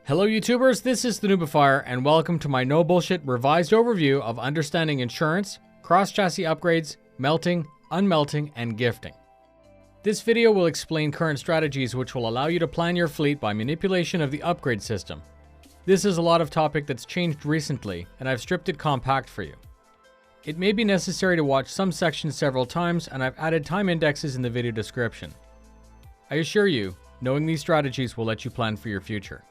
Hello YouTubers, this is the noobifier and welcome to my no bullshit revised overview of understanding insurance, cross-chassis upgrades, melting, unmelting, and gifting. This video will explain current strategies which will allow you to plan your fleet by manipulation of the upgrade system. This is a lot of topic that's changed recently and I've stripped it compact for you. It may be necessary to watch some sections several times and I've added time indexes in the video description. I assure you, knowing these strategies will let you plan for your future.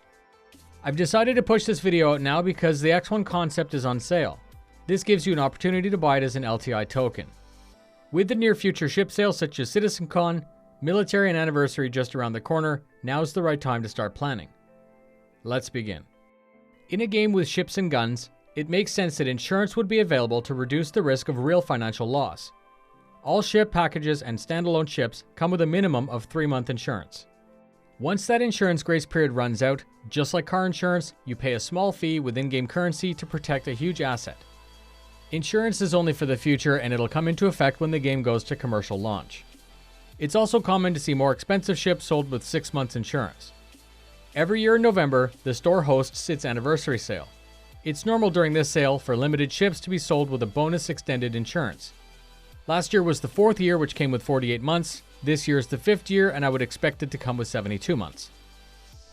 I've decided to push this video out now because the X1 concept is on sale. This gives you an opportunity to buy it as an LTI token. With the near future ship sales such as CitizenCon, military and anniversary just around the corner, now's the right time to start planning. Let's begin. In a game with ships and guns, it makes sense that insurance would be available to reduce the risk of real financial loss. All ship packages and standalone ships come with a minimum of 3-month insurance. Once that insurance grace period runs out, just like car insurance, you pay a small fee with in-game currency to protect a huge asset. Insurance is only for the future and it'll come into effect when the game goes to commercial launch. It's also common to see more expensive ships sold with 6 months insurance. Every year in November, the store hosts its anniversary sale. It's normal during this sale for limited ships to be sold with a bonus extended insurance. Last year was the 4th year, which came with 48 months. This year is the 5th year, and I would expect it to come with 72 months.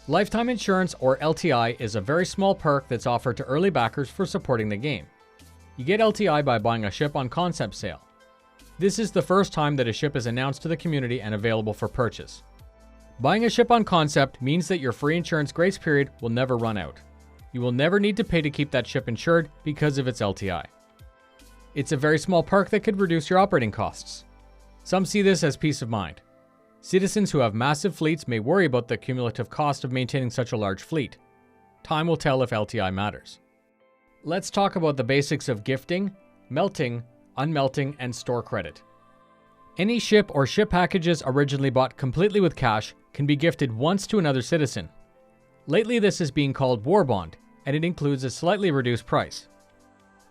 Lifetime insurance, or LTI, is a very small perk that's offered to early backers for supporting the game. You get LTI by buying a ship on concept sale. This is the first time that a ship is announced to the community and available for purchase. Buying a ship on concept means that your free insurance grace period will never run out. You will never need to pay to keep that ship insured because of its LTI. It's a very small perk that could reduce your operating costs. Some see this as peace of mind. Citizens who have massive fleets may worry about the cumulative cost of maintaining such a large fleet. Time will tell if LTI matters. Let's talk about the basics of gifting, melting, unmelting, and store credit. Any ship or ship packages originally bought completely with cash can be gifted once to another citizen. Lately this is being called Warbond, and it includes a slightly reduced price.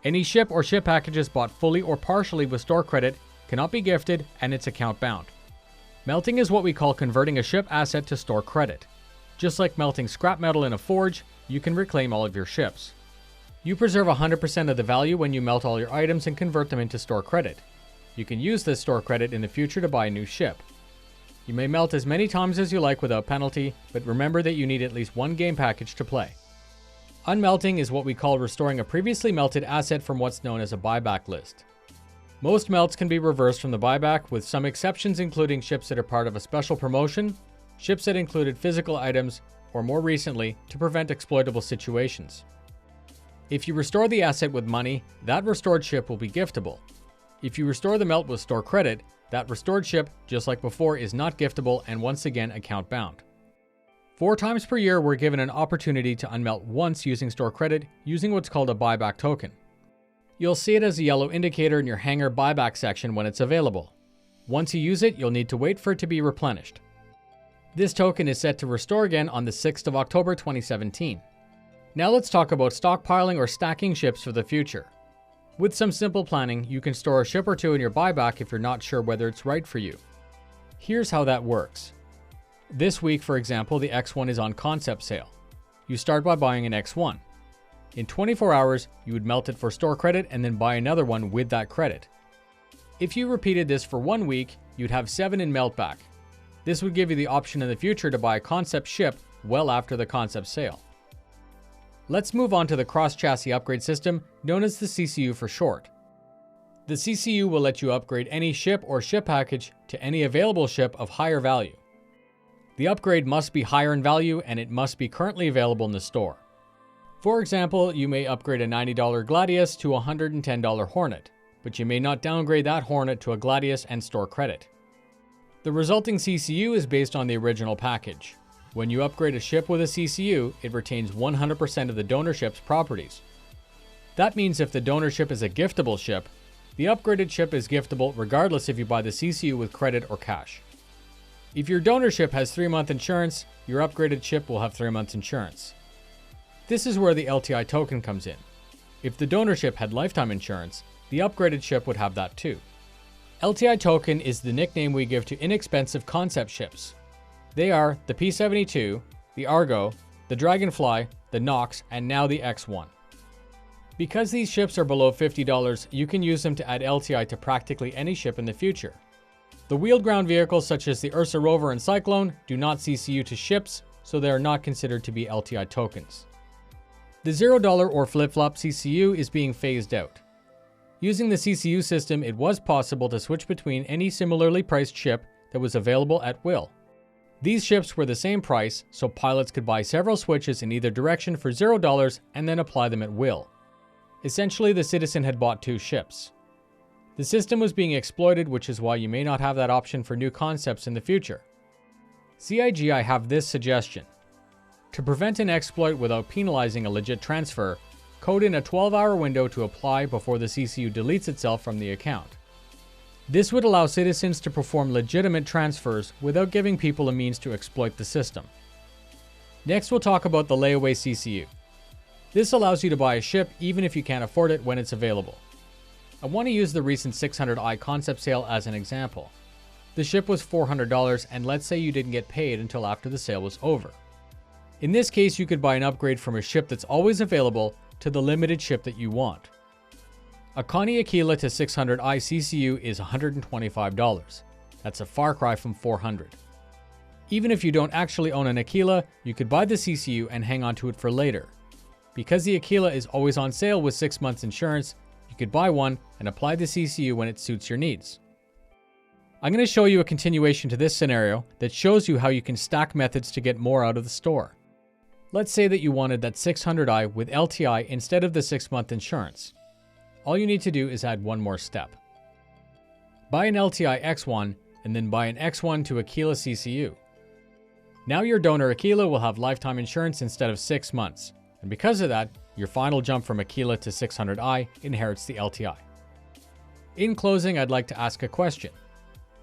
Any ship or ship packages bought fully or partially with store credit cannot be gifted and it's account bound. Melting is what we call converting a ship asset to store credit. Just like melting scrap metal in a forge, you can reclaim all of your ships. You preserve 100% of the value when you melt all your items and convert them into store credit. You can use this store credit in the future to buy a new ship. You may melt as many times as you like without penalty, but remember that you need at least one game package to play. Unmelting is what we call restoring a previously melted asset from what's known as a buyback list. Most melts can be reversed from the buyback, with some exceptions including ships that are part of a special promotion, ships that included physical items, or more recently, to prevent exploitable situations. If you restore the asset with money, that restored ship will be giftable. If you restore the melt with store credit, that restored ship, just like before, is not giftable and once again account bound. 4 times per year, we're given an opportunity to unmelt once using store credit using what's called a buyback token. You'll see it as a yellow indicator in your hangar buyback section when it's available. Once you use it, you'll need to wait for it to be replenished. This token is set to restore again on the 6th of October 2017. Now let's talk about stockpiling or stacking ships for the future. With some simple planning, you can store a ship or two in your buyback if you're not sure whether it's right for you. Here's how that works. This week, for example, the X1 is on concept sale. You start by buying an X1. In 24 hours, you would melt it for store credit and then buy another one with that credit. If you repeated this for 1 week, you'd have 7 in melt back. This would give you the option in the future to buy a concept ship well after the concept sale. Let's move on to the cross-chassis upgrade system, known as the CCU for short. The CCU will let you upgrade any ship or ship package to any available ship of higher value. The upgrade must be higher in value and it must be currently available in the store. For example, you may upgrade a $90 Gladius to a $110 Hornet, but you may not downgrade that Hornet to a Gladius and store credit. The resulting CCU is based on the original package. When you upgrade a ship with a CCU, it retains 100% of the donor ship's properties. That means if the donor ship is a giftable ship, the upgraded ship is giftable regardless if you buy the CCU with credit or cash. If your donor ship has 3-month insurance, your upgraded ship will have 3 months insurance. This is where the LTI token comes in. If the donor ship had lifetime insurance, the upgraded ship would have that too. LTI token is the nickname we give to inexpensive concept ships. They are the P-72, the Argo, the Dragonfly, the Nox, and now the X1. Because these ships are below $50, you can use them to add LTI to practically any ship in the future. The wheeled ground vehicles such as the Ursa Rover and Cyclone do not CCU to ships, so they are not considered to be LTI tokens. The $0 or Flip Flop CCU is being phased out. Using the CCU system, it was possible to switch between any similarly priced ship that was available at will. These ships were the same price, so pilots could buy several switches in either direction for $0 and then apply them at will. Essentially, the citizen had bought two ships. The system was being exploited, which is why you may not have that option for new concepts in the future. CIGI have this suggestion. To prevent an exploit without penalizing a legit transfer, code in a 12-hour window to apply before the CCU deletes itself from the account. This would allow citizens to perform legitimate transfers without giving people a means to exploit the system. Next, we'll talk about the layaway CCU. This allows you to buy a ship even if you can't afford it when it's available. I want to use the recent 600i concept sale as an example. The ship was $400, and let's say you didn't get paid until after the sale was over. In this case, you could buy an upgrade from a ship that's always available to the limited ship that you want. A Connie Aquila to 600i CCU is $125. That's a far cry from $400. Even if you don't actually own an Aquila, you could buy the CCU and hang on to it for later. Because the Aquila is always on sale with 6 months insurance, you could buy one and apply the CCU when it suits your needs. I'm going to show you a continuation to this scenario that shows you how you can stack methods to get more out of the store. Let's say that you wanted that 600i with LTI instead of the 6-month insurance. All you need to do is add one more step. Buy an LTI X1 and then buy an X1 to Aquila CCU. Now your donor Aquila will have lifetime insurance instead of 6 months, and because of that, your final jump from Aquila to 600i inherits the LTI. In closing, I'd like to ask a question.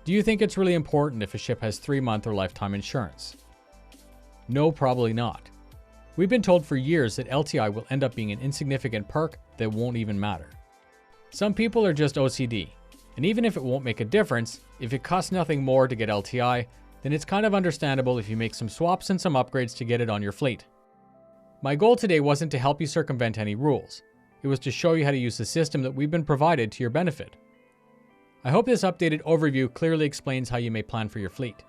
Do you think it's really important if a ship has 3-month or lifetime insurance? No, probably not. We've been told for years that LTI will end up being an insignificant perk that won't even matter. Some people are just OCD, and even if it won't make a difference, if it costs nothing more to get LTI, then it's kind of understandable if you make some swaps and some upgrades to get it on your fleet. My goal today wasn't to help you circumvent any rules. It was to show you how to use the system that we've been provided to your benefit. I hope this updated overview clearly explains how you may plan for your fleet.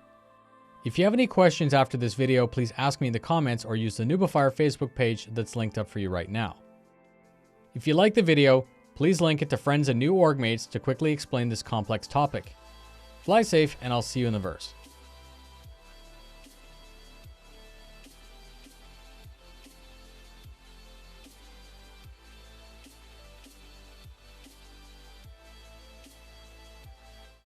If you have any questions after this video, please ask me in the comments or use the noobifier Facebook page that's linked up for you right now. If you like the video, please link it to friends and new org mates to quickly explain this complex topic. Fly safe, and I'll see you in the verse.